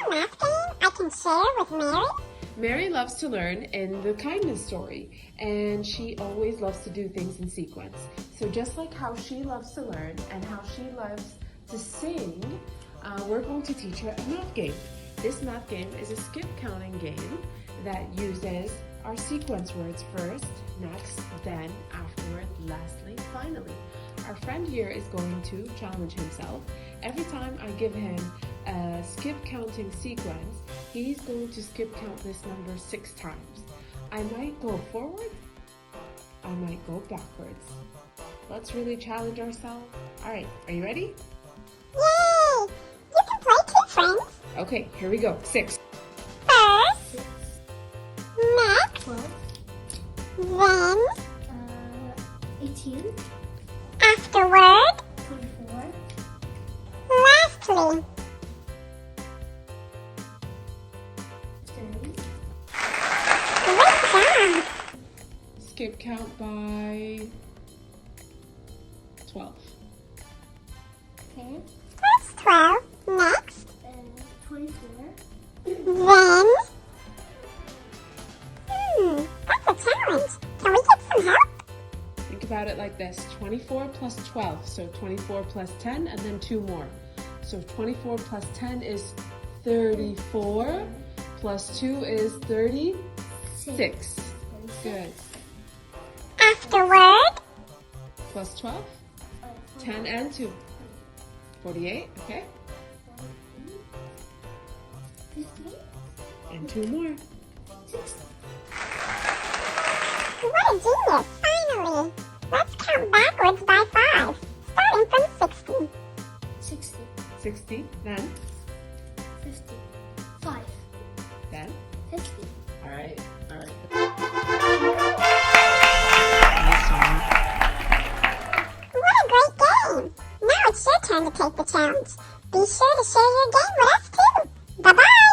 a math game I can share with Mary? Mary loves to learn in the kindness story, and she always loves to do things in sequence. So just like how she loves to learn and how she loves to sing, we're going to teach her a math game. This math game is a skip counting game that uses our sequence words first, next, then, afterward, lastly, finally. Our friend here is going to challenge himself. Every time I give him a skip counting sequence, he's going to skip count this number 6 times. I might go forward, I might go backwards. Let's really challenge ourselves. All right, are you ready? Yay! You can play too, friends. Okay, here we go. 6. First, next, 12, then, 18, afterward, 24, lastly. 30, Great job! Skip count by 12. okay, First 12, next, 24, then. That's a challenge. Can we get some help? Think about it like this, 24 plus 12, so 24 plus 10 and then 2 more. So 24 plus 10 is 34, plus 2 is 36. Good. Afterward, Plus 12, 10 and 2. 48, okay? 50, And 2 more. 60. what a genius! Finally! Let's count backwards by 5, starting from 60. 60, 60, then, 50, 5, then. 50. All right, all right. What a great game! Now it's your turn to take the challenge. Be sure to share your game with us too. Bye-bye!